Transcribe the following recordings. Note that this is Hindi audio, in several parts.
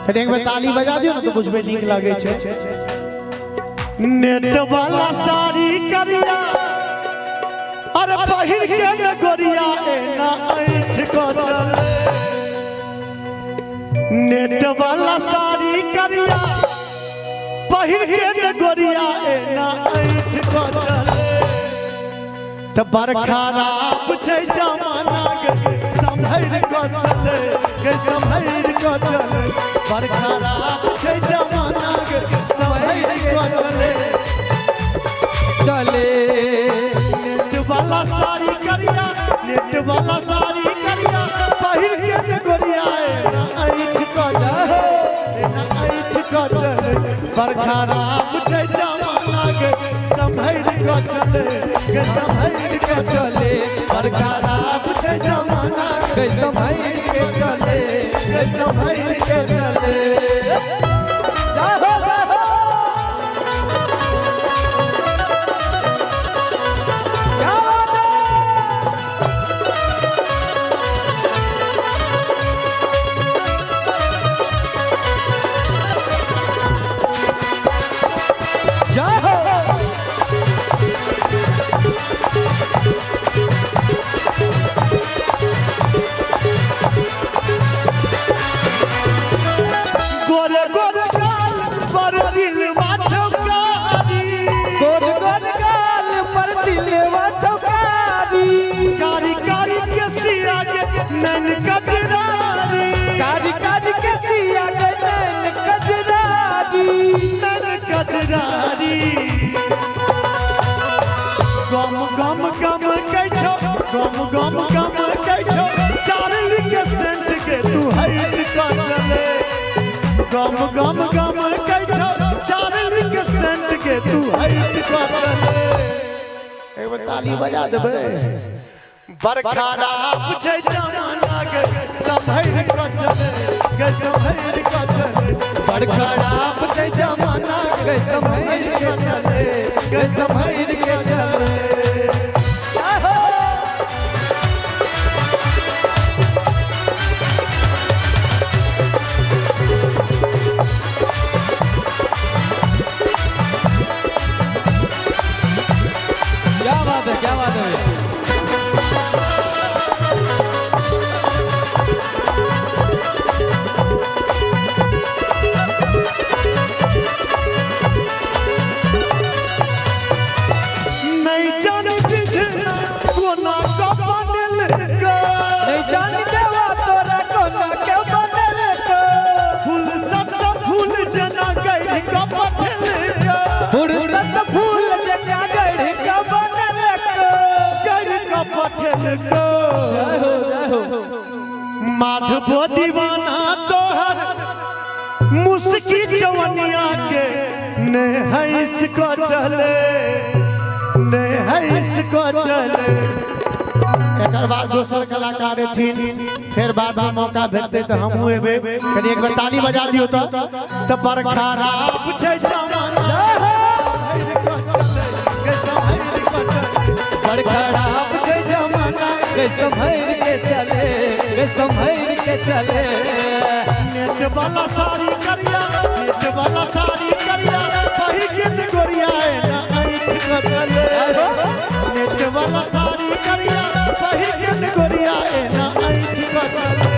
तनी एक बार ताली बजा दियो ना तो बुझबे नीक लागे छे। नेट वाला साड़ी करिया अरे पहिर के न गोरिया एना ऐठ को चले। नेट वाला साड़ी करिया पहिर के न गोरिया एना ऐठ को चले। त बरखा राप छे जमाना गे संभल को चले गे संभल को चले। बरखा राप छे जमाना गे संभल को चले चले। नेट वाला साड़ी करिया नेट वाला साड़ी करिया पहिर के गोरिया एना ऐठ को चले एना ऐठ को चले। बरखा राप छे जमाना गे संभल को चले गे संभल को चले। बरखा राप छे जमाना गे संभल के चले गे संभल के चले। जाहो जाहो क्या बात है। जाहो गोरे गोरे गाल पर दिलवा चौकारी गोद गोद गाल पर दिलवा चौकारी। कारी कारी के सिया के नैन कजरारी कारी कारी के सिया के नैन कजरारी। नैन कजरारी गम गम गम कह छो गम गम गम कह छो चार्ली के सेंट के तू हट का चले। गम गम गम कह छो चार्ली के सेंट के तू हट का चले। एक बार ताली बजा देबे। बरखा राप छे जमाना गे संभल को चले गे संभल को चले। बरखा राप छे जमाना गे संभल के चले गे संभल के चले। आहो क्या बात है क्या बात है। नहीं जाने बिधना कोना का बनल का नहीं जानी देवा तोरा कोना के बनल का। फूल सदा फूल जना गई का पठल का फुर्सत फूल जका गढ़ का बनल का। गई का पठल का। जय हो माधव दीवाना तोहर मुस्की जवनिया के ने है इसको चले ने है इसको चले। एक बाद दोसर कलाकार थी फिर बाद में मौका भेटते तो हम एबे। कनी एक बार ताली बजा दियो तो बरखा राप छे जमाना बरखा राप छे जमाना गे संभल के चले गे संभल के चले। नेट वाला साड़ी करिया नेट वाला साड़ी करिया पहिर के गोरिया एना ऐठ को चले। नेट वाला साड़ी करिया पहिर के गोरिया एना ऐठ को चले।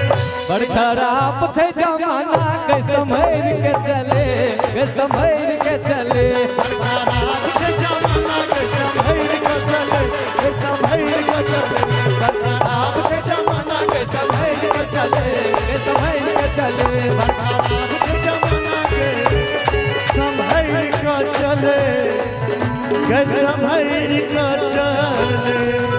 बरखा राप छे जमाना गे संभल के चले गे संभल के चले। बरखा राप छे जमाना गे संभल को चले गे संभल को चले। बरखा राप छे जमाना गे संभल के चले गे संभल के चले। बरखा राप छे जमाना गे संभल को चले गे संभल को चले।